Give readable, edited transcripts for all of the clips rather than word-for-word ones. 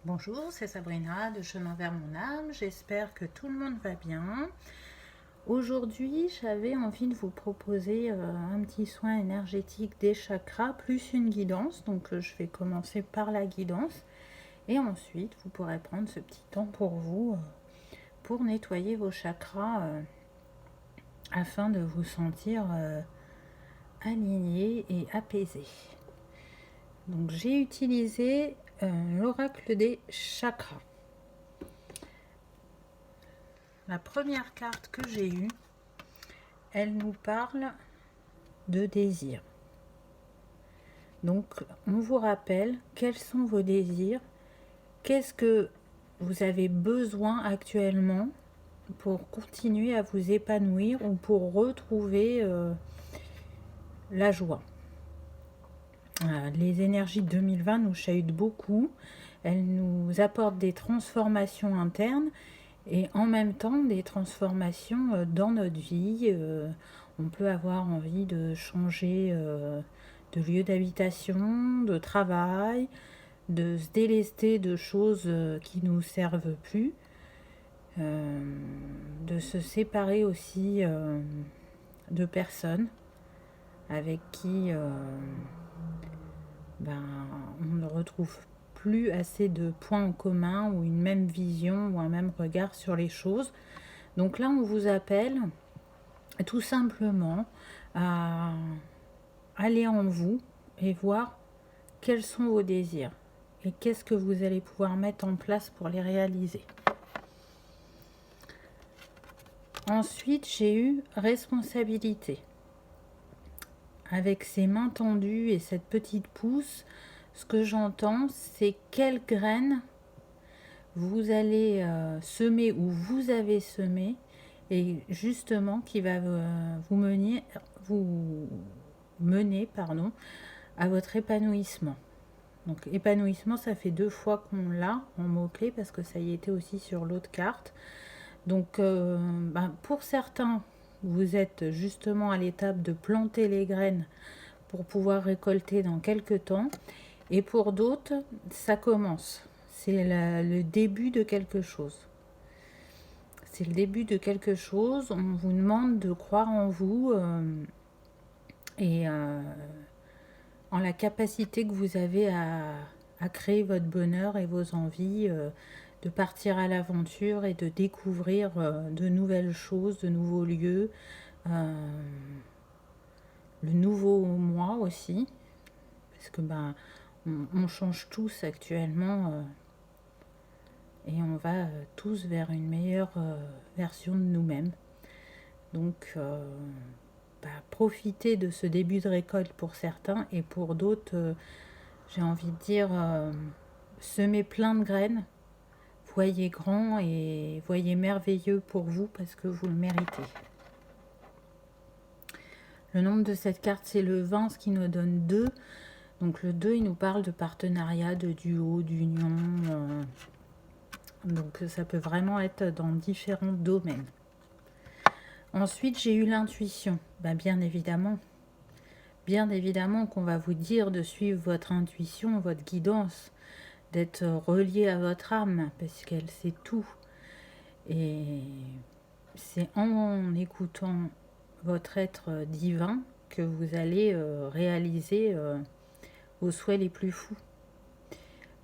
Bonjour, c'est Sabrina de Chemin vers mon âme. J'espère que tout le monde va bien. Aujourd'hui, j'avais envie de vous proposer un petit soin énergétique des chakras plus une guidance. Donc, je vais commencer par la guidance et ensuite, vous pourrez prendre ce petit temps pour vous pour nettoyer vos chakras afin de vous sentir aligné et apaisé. Donc, j'ai utilisé l'oracle des chakras. La première carte que j'ai eue, elle nous parle de désir. Donc, on vous rappelle quels sont vos désirs, qu'est-ce que vous avez besoin actuellement pour continuer à vous épanouir ou pour retrouver la joie. Les énergies de 2020 nous chahutent beaucoup, elles nous apportent des transformations internes et en même temps des transformations dans notre vie. On peut avoir envie de changer de lieu d'habitation, de travail, de se délester de choses qui ne nous servent plus, de se séparer aussi de personnes avec qui on ne retrouve plus assez de points en commun ou une même vision ou un même regard sur les choses. Donc là, on vous appelle tout simplement à aller en vous et voir quels sont vos désirs et qu'est-ce que vous allez pouvoir mettre en place pour les réaliser. Ensuite, j'ai eu responsabilité. Avec ces mains tendues et cette petite pouce, ce que j'entends, c'est quelles graines vous allez semer ou vous avez semé et justement qui va vous mener à votre épanouissement. Donc épanouissement, ça fait 2 fois qu'on l'a en mot-clé parce que ça y était aussi sur l'autre carte. Donc pour certains, vous êtes justement à l'étape de planter les graines pour pouvoir récolter dans quelques temps. Et pour d'autres, ça commence. C'est le début de quelque chose. C'est le début de quelque chose. On vous demande de croire en vous et en la capacité que vous avez à créer votre bonheur et vos envies, de partir à l'aventure et de découvrir de nouvelles choses, de nouveaux lieux, le nouveau moi aussi, parce que on change tous actuellement et on va tous vers une meilleure version de nous-mêmes. Donc profitez de ce début de récolte pour certains et pour d'autres, j'ai envie de dire, semez plein de graines, voyez grand et voyez merveilleux pour vous parce que vous le méritez. Le nombre de cette carte, c'est le 20, ce qui nous donne 2. Donc le 2, il nous parle de partenariat, de duo, d'union. Donc ça peut vraiment être dans différents domaines. Ensuite, j'ai eu l'intuition. Bien évidemment qu'on va vous dire de suivre votre intuition, votre guidance, d'être relié à votre âme, parce qu'elle sait tout. Et c'est en écoutant votre être divin que vous allez réaliser vos souhaits les plus fous.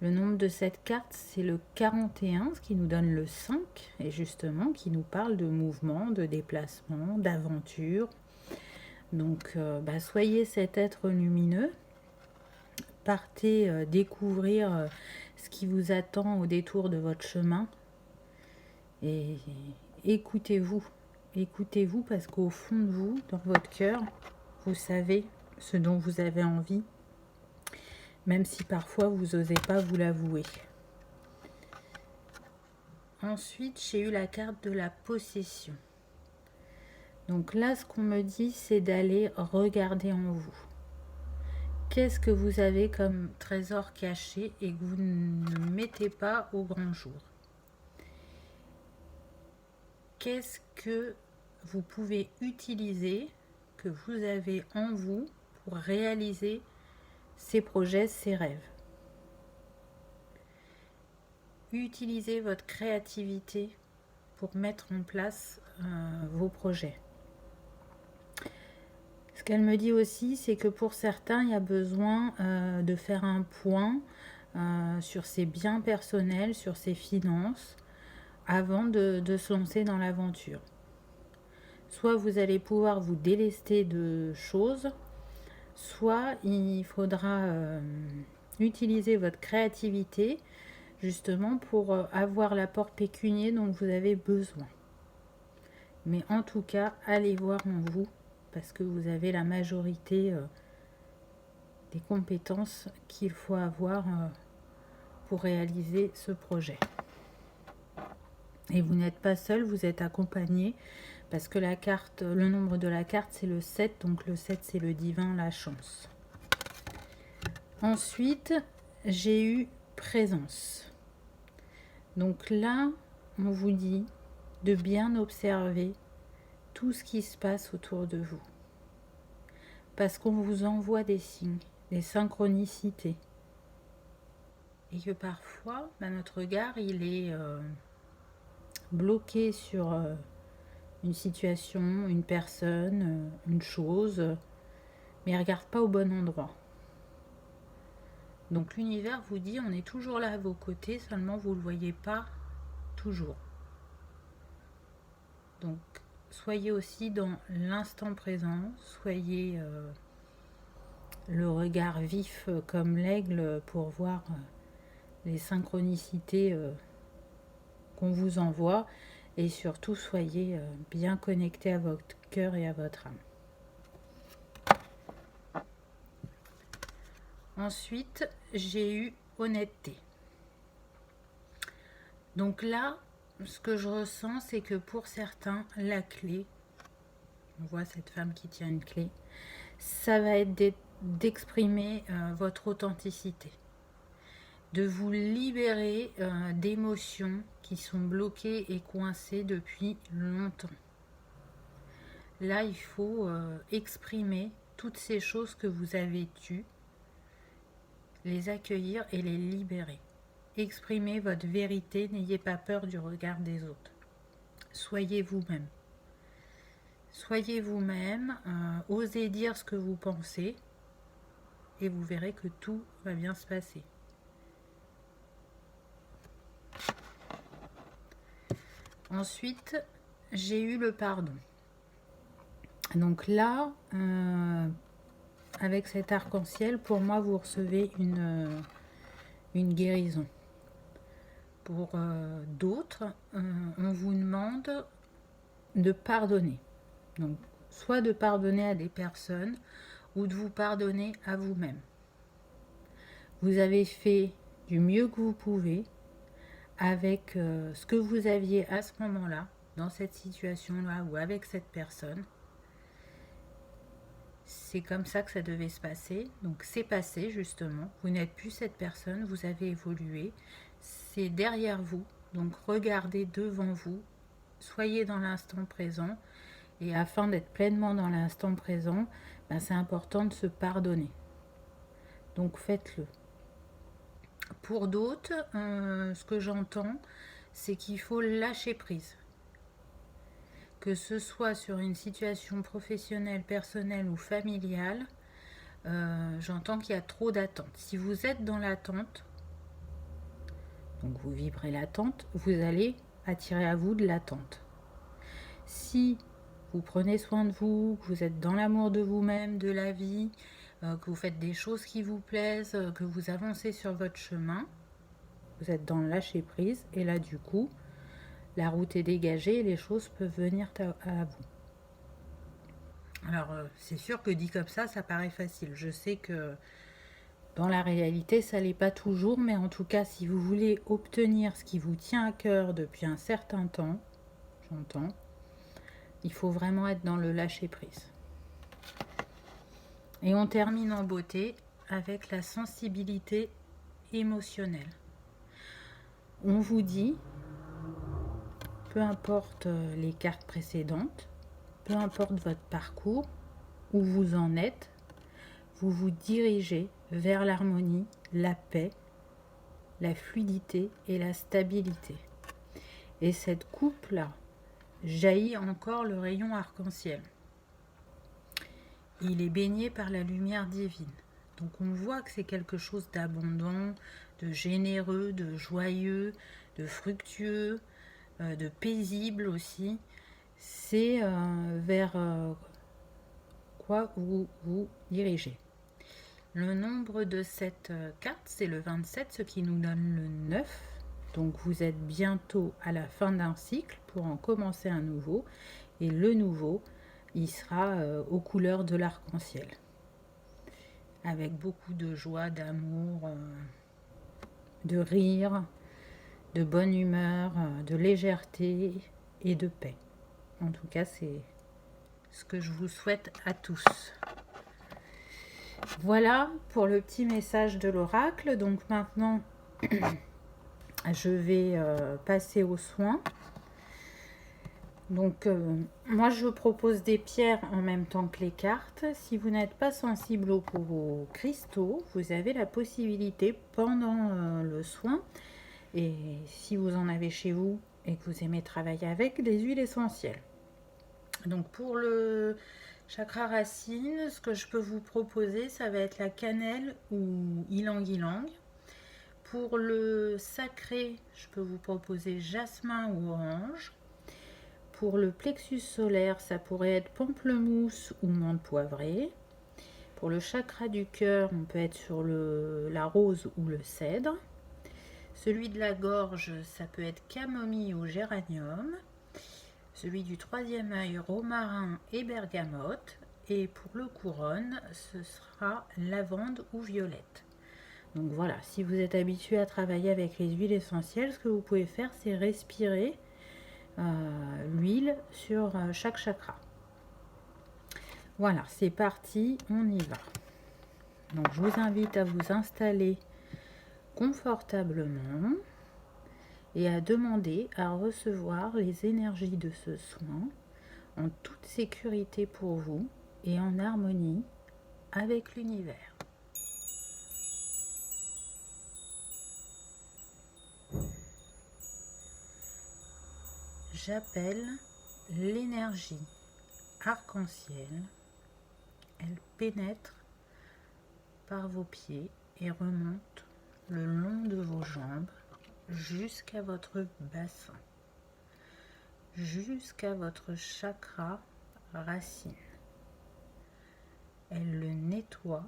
Le nombre de cette carte, c'est le 41, ce qui nous donne le 5, et justement qui nous parle de mouvement, de déplacement, d'aventure. Donc soyez cet être lumineux, partez découvrir ce qui vous attend au détour de votre chemin, et écoutez-vous parce qu'au fond de vous, dans votre cœur, vous savez ce dont vous avez envie, même si parfois vous n'osez pas vous l'avouer. Ensuite, j'ai eu la carte de la possession. Donc là, ce qu'on me dit, c'est d'aller regarder en vous. Qu'est-ce que vous avez comme trésor caché et que vous ne mettez pas au grand jour? Qu'est-ce que vous pouvez utiliser, que vous avez en vous pour réaliser ces projets, ces rêves? utilisez votre créativité pour mettre en place vos projets. Ce qu'elle me dit aussi, c'est que pour certains, il y a besoin de faire un point sur ses biens personnels, sur ses finances, avant de se lancer dans l'aventure. Soit vous allez pouvoir vous délester de choses, soit il faudra utiliser votre créativité justement pour avoir l'apport pécunier dont vous avez besoin. Mais en tout cas, allez voir en vous, parce que vous avez la majorité des compétences qu'il faut avoir pour réaliser ce projet. Et vous n'êtes pas seul, vous êtes accompagné, parce que la carte, le nombre de la carte, c'est le 7, donc le 7, c'est le divin, la chance. Ensuite, j'ai eu présence. Donc là, on vous dit de bien observer tout ce qui se passe autour de vous. Parce qu'on vous envoie des signes, des synchronicités. Et que parfois, notre regard, il est bloqué sur une situation, une personne, une chose, mais il ne regarde pas au bon endroit. Donc l'univers vous dit, on est toujours là à vos côtés, seulement vous ne le voyez pas toujours. Donc soyez aussi dans l'instant présent, soyez le regard vif comme l'aigle pour voir les synchronicités qu'on vous envoie, et surtout soyez bien connecté à votre cœur et à votre âme. Ensuite, j'ai eu honnêteté. Donc là, ce que je ressens, c'est que pour certains, la clé, on voit cette femme qui tient une clé, ça va être d'exprimer votre authenticité, de vous libérer d'émotions qui sont bloquées et coincées depuis longtemps. Là, il faut exprimer toutes ces choses que vous avez tues, les accueillir et les libérer. Exprimez votre vérité, n'ayez pas peur du regard des autres. Soyez vous-même. Soyez vous-même, osez dire ce que vous pensez et vous verrez que tout va bien se passer. Ensuite, j'ai eu le pardon. Donc là, avec cet arc-en-ciel, pour moi, vous recevez une guérison. Pour d'autres, on vous demande de pardonner. Donc, soit de pardonner à des personnes ou de vous pardonner à vous-même. Vous avez fait du mieux que vous pouvez avec ce que vous aviez à ce moment-là, dans cette situation-là ou avec cette personne. C'est comme ça que ça devait se passer. Donc c'est passé justement. Vous n'êtes plus cette personne, vous avez évolué. C'est derrière vous. Donc regardez devant vous. Soyez dans l'instant présent. Et afin d'être pleinement dans l'instant présent, c'est important de se pardonner. Donc faites-le. Pour d'autres, ce que j'entends, c'est qu'il faut lâcher prise. Que ce soit sur une situation professionnelle, personnelle ou familiale, j'entends qu'il y a trop d'attente. Si vous êtes dans l'attente, donc vous vibrez l'attente, vous allez attirer à vous de l'attente. Si vous prenez soin de vous, que vous êtes dans l'amour de vous-même, de la vie, que vous faites des choses qui vous plaisent, que vous avancez sur votre chemin, vous êtes dans le lâcher prise, et là du coup, la route est dégagée et les choses peuvent venir à vous. Alors, c'est sûr que dit comme ça paraît facile. Je sais que dans la réalité, ça l'est pas toujours, mais en tout cas, si vous voulez obtenir ce qui vous tient à cœur depuis un certain temps, j'entends, il faut vraiment être dans le lâcher-prise. Et on termine en beauté avec la sensibilité émotionnelle. On vous dit, peu importe les cartes précédentes, peu importe votre parcours, où vous en êtes, vous vous dirigez vers l'harmonie, la paix, la fluidité et la stabilité. Et cette coupe-là jaillit encore le rayon arc-en-ciel. Il est baigné par la lumière divine. Donc on voit que c'est quelque chose d'abondant, de généreux, de joyeux, de fructueux, de paisible aussi. C'est vers quoi vous vous dirigez. Le nombre de cette carte, c'est le 27, ce qui nous donne le 9. Donc vous êtes bientôt à la fin d'un cycle pour en commencer un nouveau. Et le nouveau, il sera aux couleurs de l'arc-en-ciel. Avec beaucoup de joie, d'amour, de rire, de bonne humeur, de légèreté et de paix. En tout cas, c'est ce que je vous souhaite à tous. Voilà pour le petit message de l'oracle. Donc maintenant, je vais passer aux soins. Donc moi je propose des pierres en même temps que les cartes. Si vous n'êtes pas sensible aux cristaux, vous avez la possibilité pendant le soin, et si vous en avez chez vous et que vous aimez travailler avec, des huiles essentielles. Donc pour le chakra racine, ce que je peux vous proposer, ça va être la cannelle ou ylang-ylang. Pour le sacré, je peux vous proposer jasmin ou orange. Pour le plexus solaire, ça pourrait être pamplemousse ou menthe poivrée. Pour le chakra du cœur, on peut être sur la rose ou le cèdre. Celui de la gorge, ça peut être camomille ou géranium. Celui du troisième œil, romarin et bergamote. Et pour le couronne, ce sera lavande ou violette. Donc voilà, si vous êtes habitué à travailler avec les huiles essentielles, ce que vous pouvez faire, c'est respirer l'huile sur chaque chakra. Voilà, c'est parti, on y va. Donc je vous invite à vous installer confortablement et à demander à recevoir les énergies de ce soin en toute sécurité pour vous et en harmonie avec l'univers. J'appelle l'énergie arc-en-ciel. Elle pénètre par vos pieds et remonte le long de vos jambes jusqu'à votre bassin, jusqu'à votre chakra racine. Elle le nettoie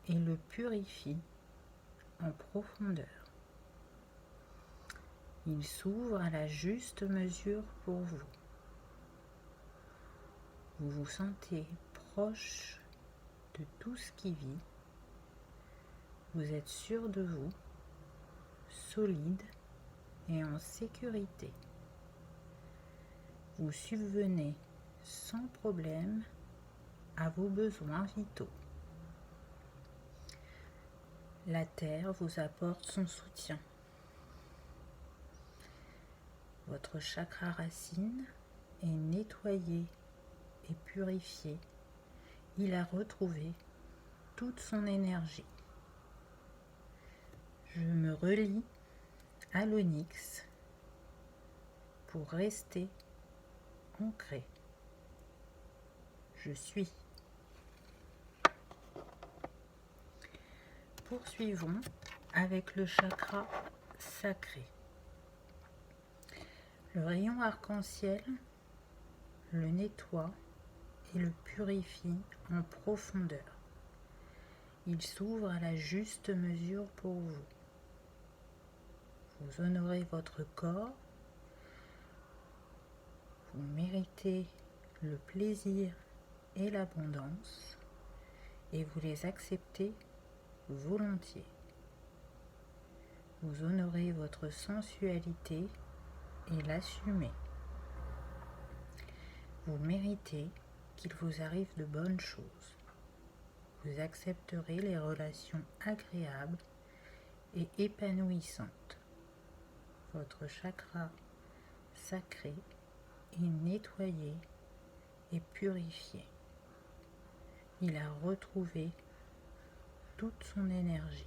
et le purifie en profondeur. Il s'ouvre à la juste mesure pour vous. Vous vous sentez proche de tout ce qui vit. Vous êtes sûr de vous, solide et en sécurité. Vous subvenez sans problème à vos besoins vitaux. La terre vous apporte son soutien. Votre chakra racine est nettoyé et purifié. Il a retrouvé toute son énergie. Je me relie à l'onyx pour rester ancré. Je suis. Poursuivons avec le chakra sacré. Le rayon arc-en-ciel le nettoie et le purifie en profondeur. Il s'ouvre à la juste mesure pour vous. Vous honorez votre corps. Vous méritez le plaisir et l'abondance et vous les acceptez volontiers. Vous honorez votre sensualité et l'assumez. Vous méritez qu'il vous arrive de bonnes choses. Vous accepterez les relations agréables et épanouissantes. Votre chakra sacré est nettoyé et purifié. Il a retrouvé toute son énergie.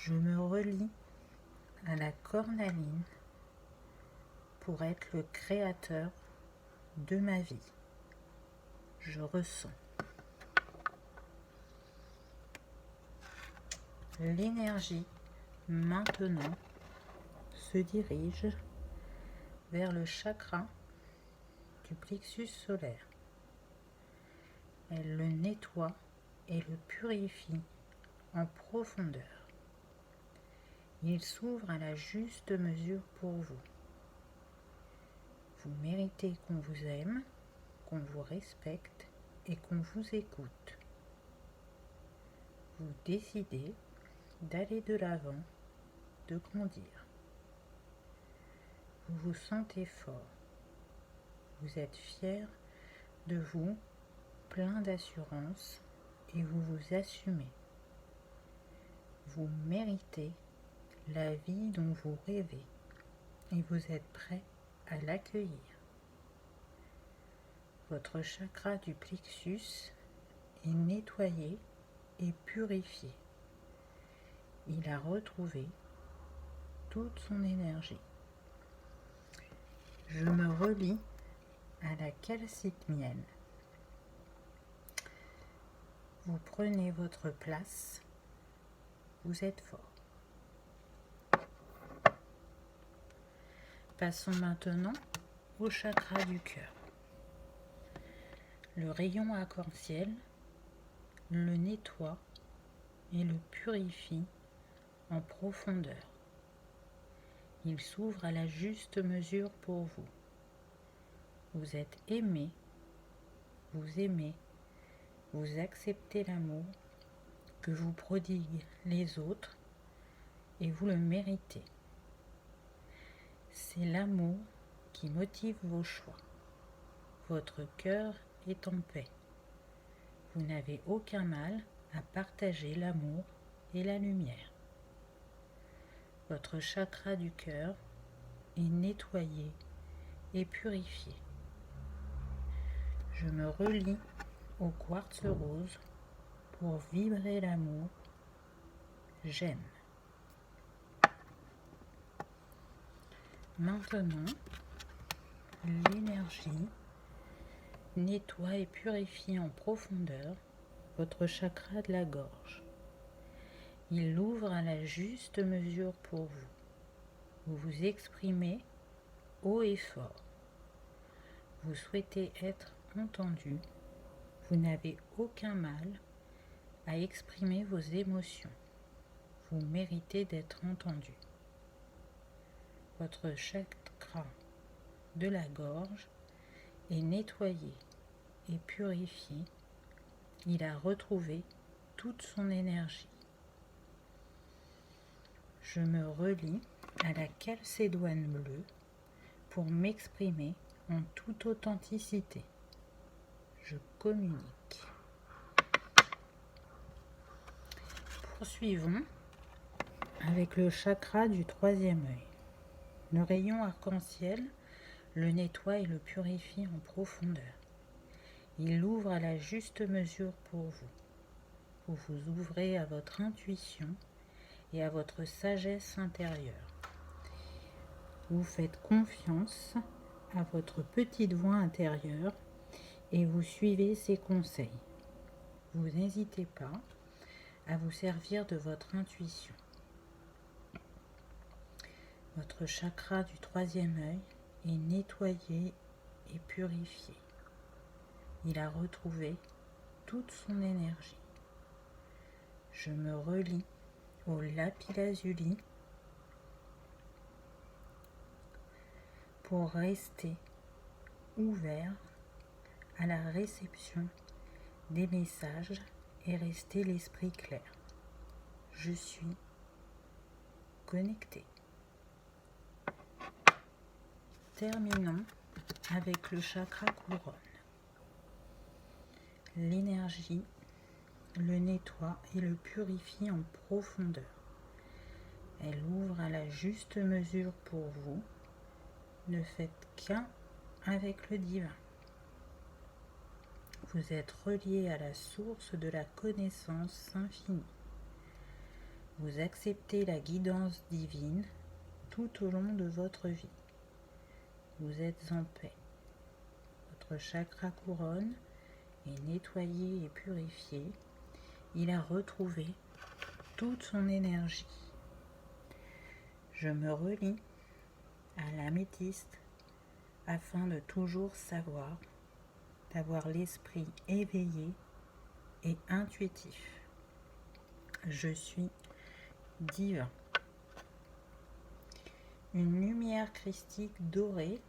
Je me relie à la cornaline pour être le créateur de ma vie. Je ressens l'énergie maintenant se dirige vers le chakra du plexus solaire. Elle le nettoie et le purifie en profondeur. Il s'ouvre à la juste mesure pour vous. Vous méritez qu'on vous aime, qu'on vous respecte et qu'on vous écoute. Vous décidez d'aller de l'avant, de grandir. Vous vous sentez fort. Vous êtes fier de vous, plein d'assurance, et vous vous assumez. Vous méritez la vie dont vous rêvez et vous êtes prêt à l'accueillir. Votre chakra du plexus est nettoyé et purifié. Il a retrouvé toute son énergie. Je me relie à la calcite miel. Vous prenez votre place. Vous êtes fort. Passons maintenant au chakra du cœur. Le rayon arc-en-ciel le nettoie et le purifie en profondeur. Il s'ouvre à la juste mesure pour vous. Vous êtes aimé, vous aimez, vous acceptez l'amour que vous prodiguent les autres et vous le méritez. C'est l'amour qui motive vos choix. Votre cœur est en paix. Vous n'avez aucun mal à partager l'amour et la lumière. Votre chakra du cœur est nettoyé et purifié. Je me relie au quartz rose pour vibrer l'amour. J'aime. Maintenant, l'énergie nettoie et purifie en profondeur votre chakra de la gorge. Il l'ouvre à la juste mesure pour vous. Vous vous exprimez haut et fort. Vous souhaitez être entendu. Vous n'avez aucun mal à exprimer vos émotions. Vous méritez d'être entendu. Votre chakra de la gorge est nettoyé et purifié. Il a retrouvé toute son énergie. Je me relie à la calcédoine bleue pour m'exprimer en toute authenticité. Je communique. Poursuivons avec le chakra du troisième œil. Le rayon arc-en-ciel le nettoie et le purifie en profondeur. Il l'ouvre à la juste mesure pour vous. Vous vous ouvrez à votre intuition et à votre sagesse intérieure. Vous faites confiance à votre petite voix intérieure et vous suivez ses conseils. Vous n'hésitez pas à vous servir de votre intuition. Votre chakra du troisième œil est nettoyé et purifié. Il a retrouvé toute son énergie. Je me relie au lapis-lazuli pour rester ouvert à la réception des messages et rester l'esprit clair. Je suis connecté. Terminons avec le chakra couronne. L'énergie le nettoie et le purifie en profondeur. Elle ouvre à la juste mesure pour vous. Ne faites qu'un avec le divin. Vous êtes relié à la source de la connaissance infinie. Vous acceptez la guidance divine tout au long de votre vie. Vous êtes en paix. Votre chakra couronne est nettoyé et purifié. Il a retrouvé toute son énergie. Je me relie à l'améthyste afin de toujours savoir, d'avoir l'esprit éveillé et intuitif. Je suis divin. Une lumière christique dorée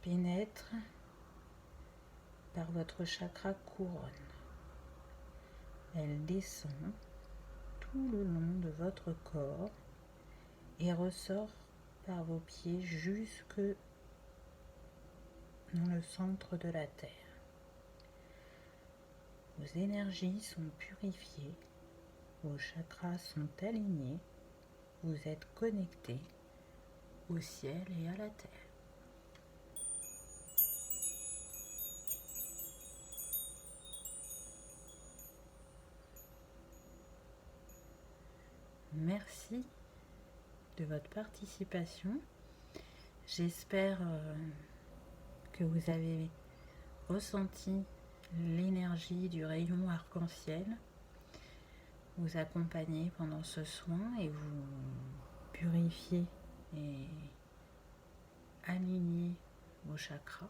pénètre par votre chakra couronne. Elle descend tout le long de votre corps et ressort par vos pieds jusque dans le centre de la terre. Vos énergies sont purifiées, vos chakras sont alignés, vous êtes connectés au ciel et à la terre. Merci de votre participation. J'espère que vous avez ressenti l'énergie du rayon arc-en-ciel vous accompagner pendant ce soin et vous purifier et aligner vos chakras.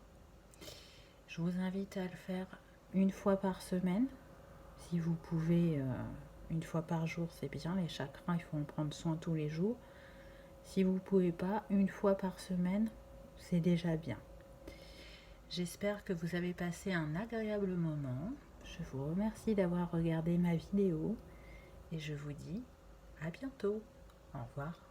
Je vous invite à le faire une fois par semaine. Si vous pouvez, une fois par jour, c'est bien. Les chakras, il faut en prendre soin tous les jours. Si vous ne pouvez pas, une fois par semaine, c'est déjà bien. J'espère que vous avez passé un agréable moment. Je vous remercie d'avoir regardé ma vidéo et je vous dis à bientôt. Au revoir.